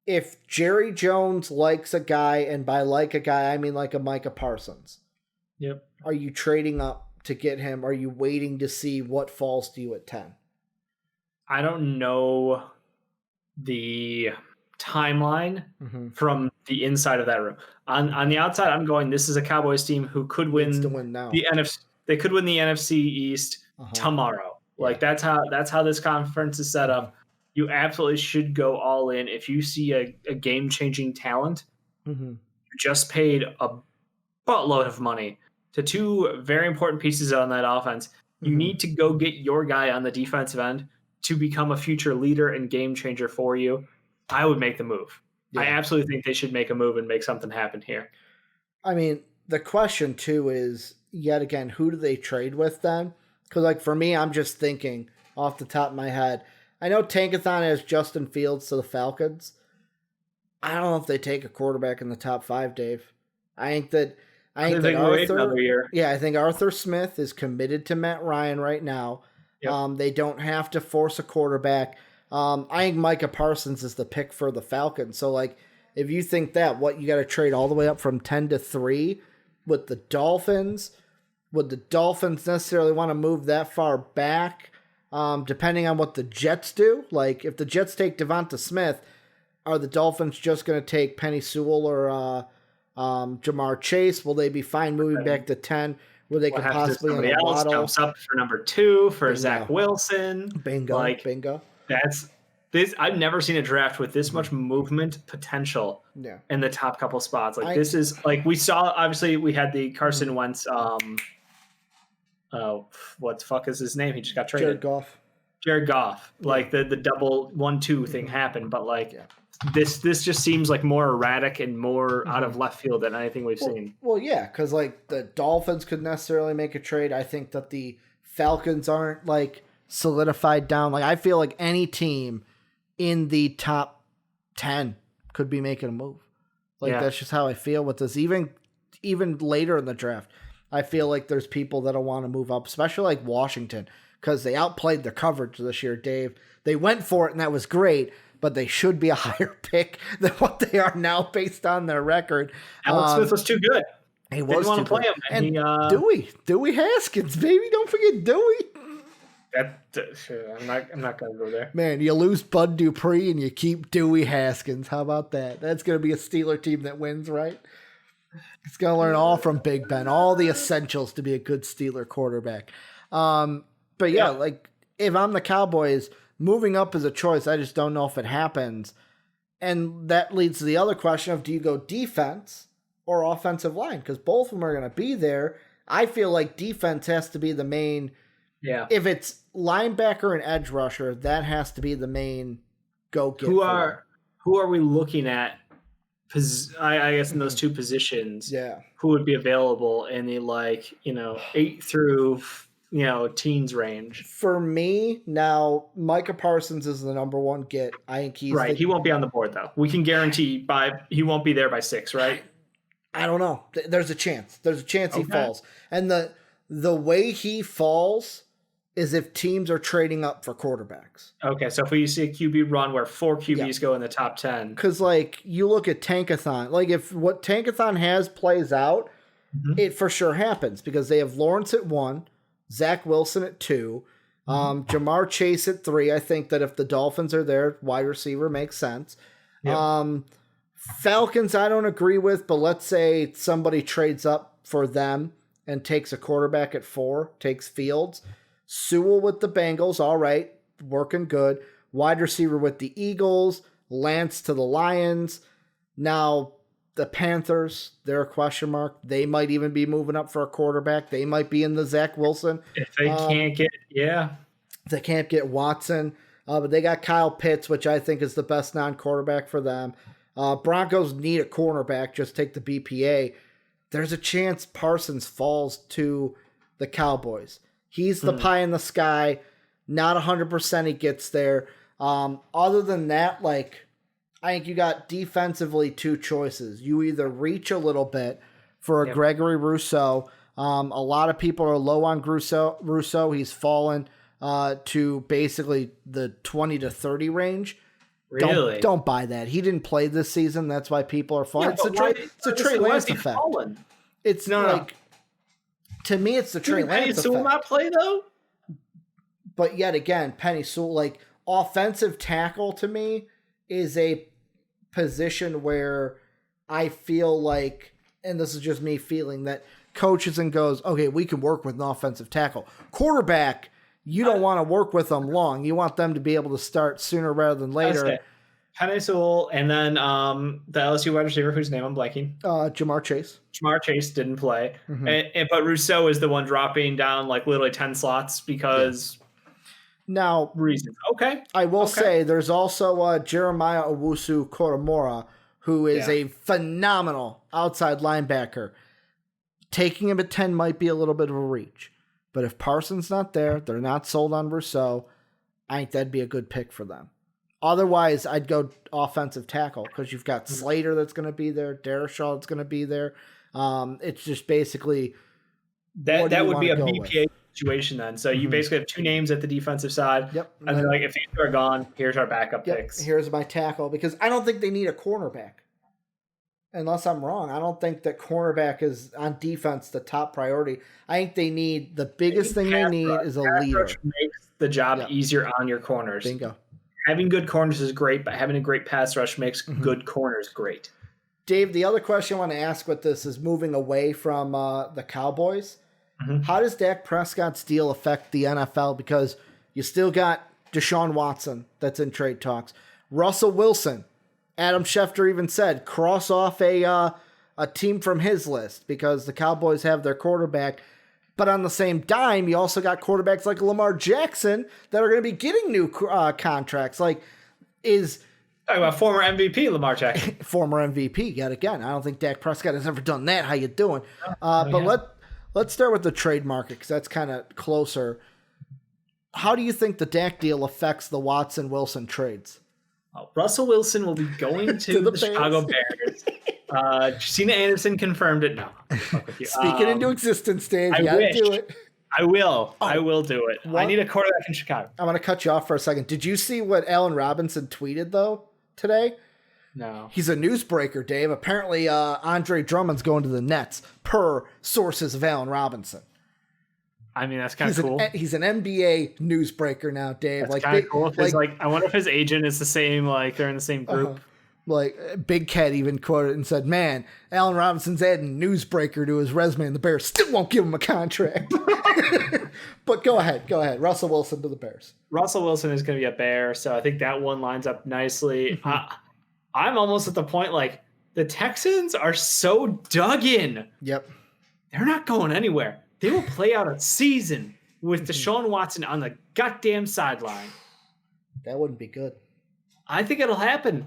if Jerry Jones likes a guy, and by like a guy, I mean like a Micah Parsons. Yep. Are you trading up to get him? Are you waiting to see what falls to you at 10? I don't know the timeline from the inside of that room. On the outside, I'm going, this is a Cowboys team who could win now. the NFC. They could win the NFC East tomorrow. Yeah. Like that's how this conference is set up. You absolutely should go all in. If you see a game-changing talent, you just paid a buttload of money to 2 very important pieces on that offense. You need to go get your guy on the defensive end to become a future leader and game changer for you. I would make the move. Yeah. I absolutely think they should make a move and make something happen here. I mean, the question, too, is, yet again, who do they trade with then? Because, like, for me, I'm just thinking off the top of my head, I know Tankathon has Justin Fields to the Falcons. I don't know if they take a quarterback in the top 5, Dave. I think that Arthur Smith is committed to Matt Ryan right now. Yep. They don't have to force a quarterback. I think Micah Parsons is the pick for the Falcons. So, like, if you think that, you got to trade all the way up from 10 to 3 with the Dolphins? Would the Dolphins necessarily want to move that far back? Depending on what the Jets do. Like, if the Jets take Devonta Smith, are the Dolphins just going to take Penny Sewell or Jamar Chase? Will they be fine moving back to 10? Where they could possibly somebody else jumps up for number 2 for Zach Wilson. Bingo. That's this. I've never seen a draft with this much movement potential in the top couple spots. Like, this is like we saw. Obviously, we had the Carson Wentz. What the fuck is his name? He just got traded. Jared Goff. Like the double 1-2 thing happened, but this just seems like more erratic and more out of left field than anything we've seen. Well, yeah, because like the Dolphins could necessarily make a trade. I think that the Falcons aren't like solidified down. Like, I feel like any team in the top 10 could be making a move. Like, that's just how I feel with this. Even later in the draft, I feel like there's people that'll want to move up, especially like Washington, because they outplayed their coverage this year, Dave. They went for it, and that was great, but they should be a higher pick than what they are now based on their record. Alex Smith was too good. He was want to play him. And Dewey Haskins, baby. Don't forget Dewey. I'm not going to go there. Man, you lose Bud Dupree and you keep Dewey Haskins. How about that? That's going to be a Steeler team that wins, right? It's going to learn all from Big Ben, all the essentials to be a good Steeler quarterback. But yeah, like, if I'm the Cowboys, moving up is a choice. I just don't know if it happens. And that leads to the other question of, do you go defense or offensive line? Because both of them are going to be there. I feel like defense has to be the main. Yeah. If it's linebacker and edge rusher, that has to be the main go-get. Who are we looking at? I guess in those 2 positions. Yeah. Who would be available in the 8 through teens range? For me now, Micah Parsons is the number 1 get. I think he's right. He won't be on the board though. We can guarantee he won't be there by 6, right? I don't know. There's a chance. He falls, and the way he falls is if teams are trading up for quarterbacks. Okay, so if we see a QB run where 4 QBs go in the top 10. Because, like, you look at Tankathon. Like, if what Tankathon has plays out, it for sure happens. Because they have Lawrence at 1, Zach Wilson at 2, Jamar Chase at 3. I think that if the Dolphins are there, wide receiver makes sense. Yep. Falcons, I don't agree with, but let's say somebody trades up for them and takes a quarterback at 4, takes Fields. Sewell with the Bengals, all right, working good. Wide receiver with the Eagles. Lance to the Lions. Now, the Panthers, they're a question mark. They might even be moving up for a quarterback. They might be in the Zach Wilson. If they can't get, they can't get Watson. But they got Kyle Pitts, which I think is the best non-quarterback for them. Broncos need a cornerback, just take the BPA. There's a chance Parsons falls to the Cowboys. He's the pie in the sky. Not 100% he gets there. Other than that, like, I think you got defensively two choices. You either reach a little bit for a Gregory Rousseau. A lot of people are low on Rousseau. He's fallen to basically the 20 to 30 range. Really? Don't buy that. He didn't play this season. That's why people are falling. Yeah, it's a Trey Lance effect. Fallen? It's like, to me, it's the Trey Lance effect. Sewell not play though? But yet again, Penny Sewell, like, offensive tackle to me is a position where I feel like, and this is just me feeling, that coaches and goes, okay, we can work with an offensive tackle. Quarterback, you don't want to work with them long. You want them to be able to start sooner rather than later. Penei Sewell, and then the LSU wide receiver whose name I'm blanking. Jamar Chase. Jamar Chase didn't play. But Rousseau is the one dropping down like literally 10 slots because... Now, reasons. Okay. I will say there's also Jeremiah Owusu-Koramoah, who is a phenomenal outside linebacker. Taking him at 10 might be a little bit of a reach. But if Parsons not there, they're not sold on Rousseau, I think that'd be a good pick for them. Otherwise, I'd go offensive tackle because you've got Slater that's going to be there, Darrisaw that's going to be there. It's just basically... That would be a BPA situation then. So you basically have two names at the defensive side. Yep. And then, like, if these are gone, here's our backup picks. Here's my tackle, because I don't think they need a cornerback. Unless I'm wrong. I don't think that cornerback is on defense the top priority. I think they need, the biggest thing they need is a leader. Makes the job easier on your corners. Bingo. Having good corners is great, but having a great pass rush makes good corners great. Dave, the other question I want to ask with this is moving away from the Cowboys. How does Dak Prescott's deal affect the NFL? Because you still got Deshaun Watson that's in trade talks. Russell Wilson, Adam Schefter even said, cross off a team from his list because the Cowboys have their quarterback. But on the same dime, you also got quarterbacks like Lamar Jackson that are going to be getting new contracts. Like, is... Talking about former MVP Lamar Jackson. Former MVP, yet again. I don't think Dak Prescott has ever done that. How you doing? Let's start with the trade market because that's kind of closer. How do you think the Dak deal affects the Watson-Wilson trades? Russell Wilson will be going to the Chicago Bears. Christina Anderson confirmed it. No. Speak it into existence, Dave. You gotta do it. I will. I will do it. I need a quarterback in Chicago. I'm going to cut you off for a second. Did you see what Allen Robinson tweeted, though, today? No. He's a newsbreaker, Dave. Apparently, Andre Drummond's going to the Nets, per sources of Allen Robinson. I mean, that's kind of cool. He's an NBA newsbreaker now, Dave. That's kind of cool. I wonder if his agent is the same, like they're in the same group. Like, Big Cat even quoted and said, man, Allen Robinson's adding newsbreaker to his resume, and the Bears still won't give him a contract. But go ahead. Russell Wilson to the Bears. Russell Wilson is going to be a Bear, so I think that one lines up nicely. I'm almost at the point, like, the Texans are so dug in. Yep. They're not going anywhere. They will play out a season with Deshaun Watson on the goddamn sideline. That wouldn't be good. I think it'll happen.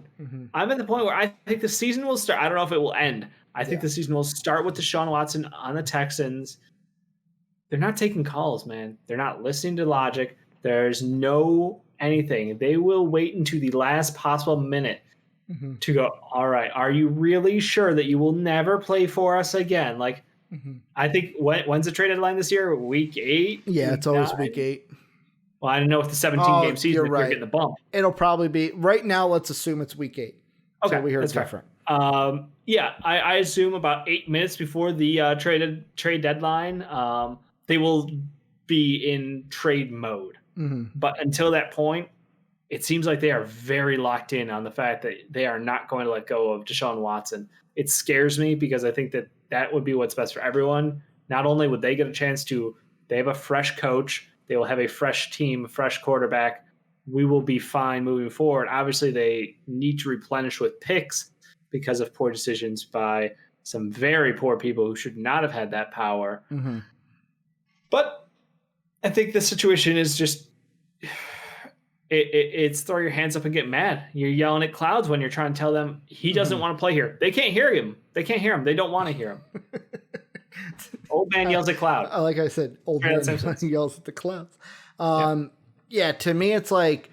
I'm at the point where I think the season will start. I don't know if it will end. I think the season will start with Deshaun Watson on the Texans. They're not taking calls, man. They're not listening to logic. There's no anything. They will wait until the last possible minute to go, all right, are you really sure that you will never play for us again? Like, I think, when's the trade deadline this year? Week 8? Yeah, it's always week 8. Well, I don't know if the 17-game season, you're they're getting the bump. It'll probably be, right now, let's assume it's week 8. Okay, so we heard that's different. I assume about 8 minutes before the trade deadline, they will be in trade mode. But until that point, it seems like they are very locked in on the fact that they are not going to let go of Deshaun Watson. It scares me because I think that would be what's best for everyone. Not only would they get a chance to, they have a fresh coach, they will have a fresh team, a fresh quarterback. We will be fine moving forward. Obviously, they need to replenish with picks because of poor decisions by some very poor people who should not have had that power. But I think the situation is just, it's throw your hands up and get mad. You're yelling at clouds when you're trying to tell them he doesn't want to play here. They can't hear him. They can't hear him. They don't want to hear him. Old man yells at cloud. Like I said, old man yells at the clouds. Yeah, to me, it's like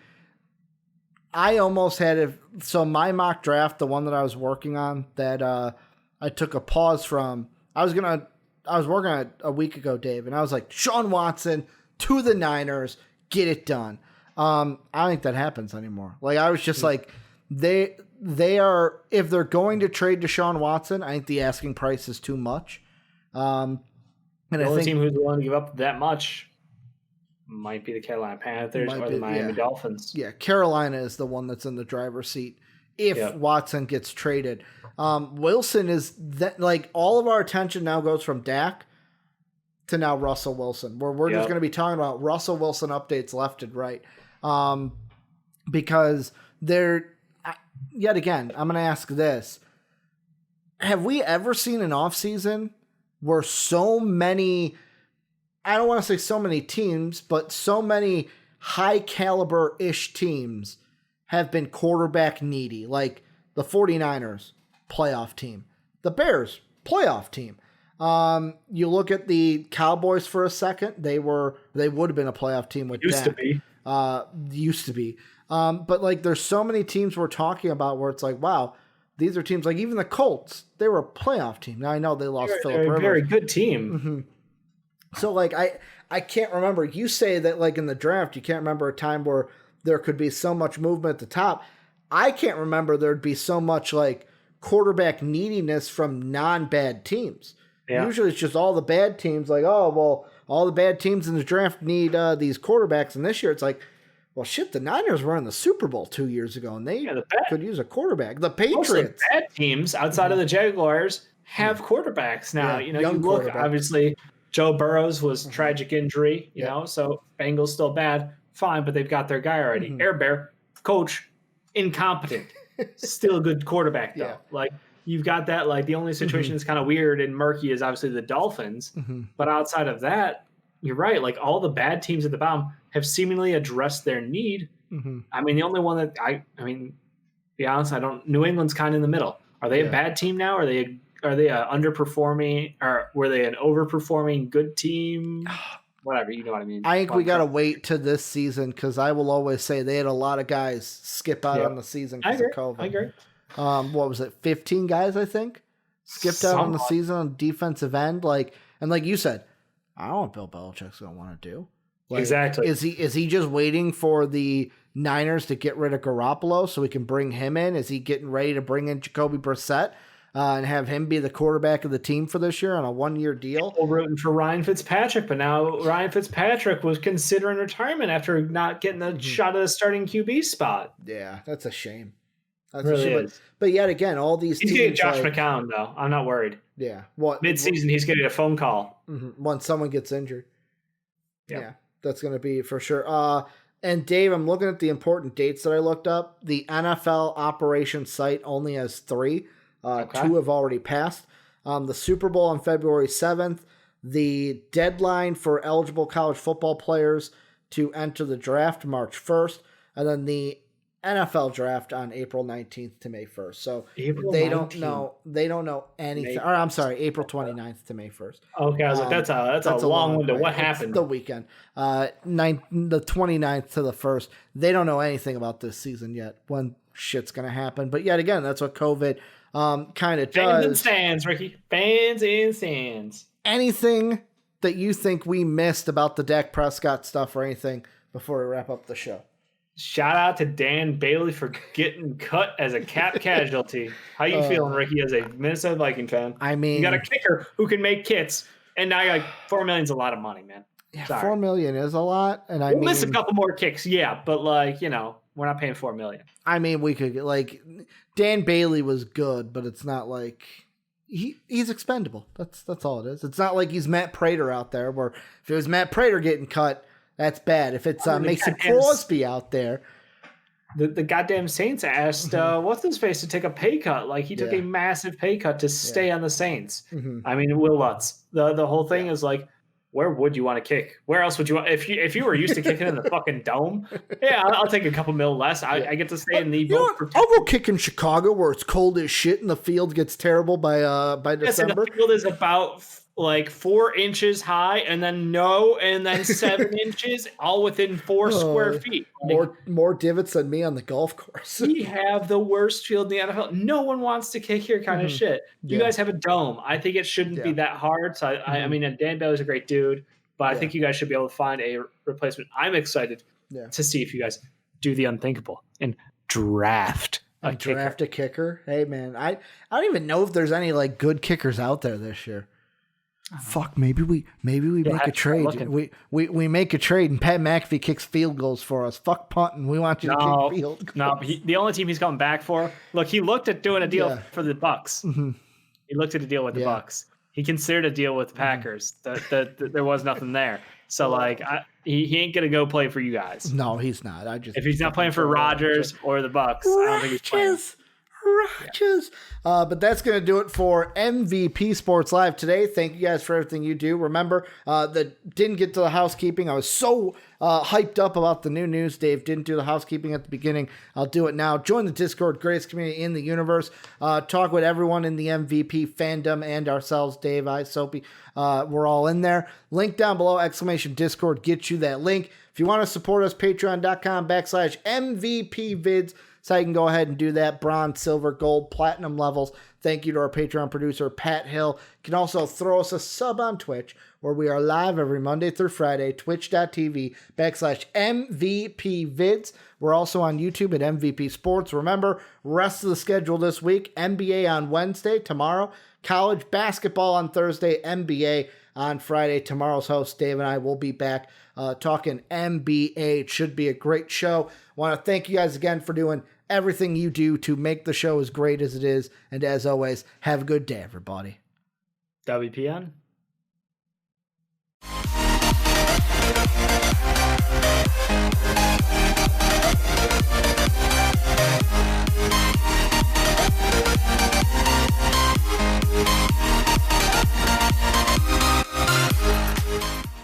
I almost had it. So my mock draft, the one that I was working on, that I took a pause from. I was working on it a week ago, Dave, and I was like, Sean Watson to the Niners, get it done. I don't think that happens anymore. Like I was just like, they are, if they're going to trade Deshaun Watson, I think the asking price is too much. And the only team who's willing to give up that much might be the Carolina Panthers or the Miami Dolphins. Yeah, Carolina is the one that's in the driver's seat if Watson gets traded. Wilson is that, like, all of our attention now goes from Dak to now Russell Wilson, where we're just going to be talking about Russell Wilson updates left and right. Because they're, yet again, I'm going to ask this. Have we ever seen an offseason where so many, I don't want to say so many teams, but so many high caliber-ish teams have been quarterback needy? Like the 49ers, playoff team. The Bears, playoff team. You look at the Cowboys for a second, they would have been a playoff team with Dak. Used to be. But like there's so many teams we're talking about where it's like, wow, these are teams like even the Colts, they were a playoff team. Now I know they lost Phillip Rivers. Very good team. Mm-hmm. So like I can't remember. You say that like in the draft, you can't remember a time where there could be so much movement at the top. I can't remember there'd be so much like quarterback neediness from non-bad teams. Yeah. Usually it's just all the bad teams like, oh, well, all the bad teams in the draft need these quarterbacks. And this year it's like, well, shit, the Niners were in the Super Bowl 2 years ago, and they could use a quarterback. The Patriots. Most of the bad teams outside of the Jaguars have quarterbacks now. You know, you look, obviously, Joe Burrows was tragic injury, you know, so Bengals still bad. Fine, but they've got their guy already. Air Bear, coach, incompetent. Still a good quarterback, though. Like, you've got that. Like, the only situation that's kind of weird and murky is obviously the Dolphins. But outside of that, you're right. Like, all the bad teams at the bottom have seemingly addressed their need. I mean, the only one that I mean, to be honest, New England's kind of in the middle. Are they a bad team now? Are they a underperforming, or were they an overperforming good team? Whatever, you know what I mean. I think we got to wait to this season because I will always say they had a lot of guys skip out on the season because of COVID. I agree. What was it? 15 guys, I think, skipped out on the season on defensive end. Like you said, I don't know what Bill Belichick's going to want to do. Like, exactly. Is he just waiting for the Niners to get rid of Garoppolo so we can bring him in? Is he getting ready to bring in Jacoby Brissett and have him be the quarterback of the team for this year on a 1-year deal? People rooting for Ryan Fitzpatrick, but now Ryan Fitzpatrick was considering retirement after not getting a shot at a starting QB spot. Yeah, that's a shame. That's really a shame. But yet again, all these teams. He's getting Josh McCown, though. I'm not worried. Yeah. Mid-season, he's getting a phone call. Once someone gets injured. Yeah, that's going to be for sure. And Dave, I'm looking at the important dates that I looked up. The NFL operations site only has 3. 2 have already passed. The Super Bowl on February 7th. The deadline for eligible college football players to enter the draft, March 1st. And then the NFL draft on April 19th to May 1st. So they don't know anything. Or I'm sorry, April 29th to May 1st. Okay, I was like, that's a long window. What happened? The weekend. The 29th to the 1st. They don't know anything about this season yet, when shit's going to happen. But yet again, that's what COVID kind of does. Fans in stands, Ricky. Fans in stands. Anything that you think we missed about the Dak Prescott stuff or anything before we wrap up the show? Shout out to Dan Bailey for getting cut as a cap casualty. How you feeling, Ricky, as a Minnesota Viking fan? I mean, you got a kicker who can make kits, and now you're like, $4 million's a lot of money, man. Yeah, $4 million is a lot, and we'll miss a couple more kicks, but like, you know, we're not paying $4 million. I mean, we could like Dan Bailey was good, but it's not like he's expendable. That's all it is. It's not like he's Matt Prater out there. Where if it was Matt Prater getting cut, that's bad. If it's Mason Crosby out there. The goddamn Saints asked what's his face to take a pay cut. Like he took a massive pay cut to stay on the Saints. I mean, Will Lutz. The whole thing is like, where would you want to kick? Where else would you want if you were used to kicking in the fucking dome? Yeah, I'll take a couple mil less. I get to stay in the I'll go kick in Chicago where it's cold as shit and the field gets terrible by December. The field is about like 4 inches high, and then 7 inches, all within 4 square feet. Like, more divots than me on the golf course. We have the worst field in the NFL. No one wants to kick here kind of shit. You guys have a dome. I think it shouldn't be that hard. So I mean, and Dan Bailey's a great dude, but I think you guys should be able to find a replacement. I'm excited to see if you guys do the unthinkable and draft a kicker. Hey man, I don't even know if there's any like good kickers out there this year. Fuck, maybe we make a trade. We make a trade and Pat McAfee kicks field goals for us. Fuck punting. We want you to kick field goals. No, the only team he's coming back for. Look, he looked at doing a deal for the Bucks. Mm-hmm. He looked at a deal with the Bucks. He considered a deal with the Packers. There was nothing there. So like he ain't gonna go play for you guys. No, he's not. If he's not playing for Rodgers or the Bucks, I don't think he's playing. Rodgers. But that's going to do it for MVP Sports Live today. Thank you guys for everything you do. Remember, that didn't get to the housekeeping. I was so hyped up about the new news. Dave didn't do the housekeeping at the beginning. I'll do it now. Join the Discord, greatest community in the universe. Talk with everyone in the MVP fandom and ourselves, Dave, Soapy. We're all in there. Link down below, !Discord, get you that link. If you want to support us, patreon.com/MVPvids. So you can go ahead and do that. Bronze, silver, gold, platinum levels. Thank you to our Patreon producer, Pat Hill. You can also throw us a sub on Twitch, where we are live every Monday through Friday, twitch.tv/MVPvids. We're also on YouTube at MVP Sports. Remember, rest of the schedule this week, NBA on Wednesday, tomorrow, college basketball on Thursday, NBA on Friday. Tomorrow's host, Dave, and I will be back talking NBA. It should be a great show. Want to thank you guys again for doing everything you do to make the show as great as it is. And as always, have a good day, everybody. WPN.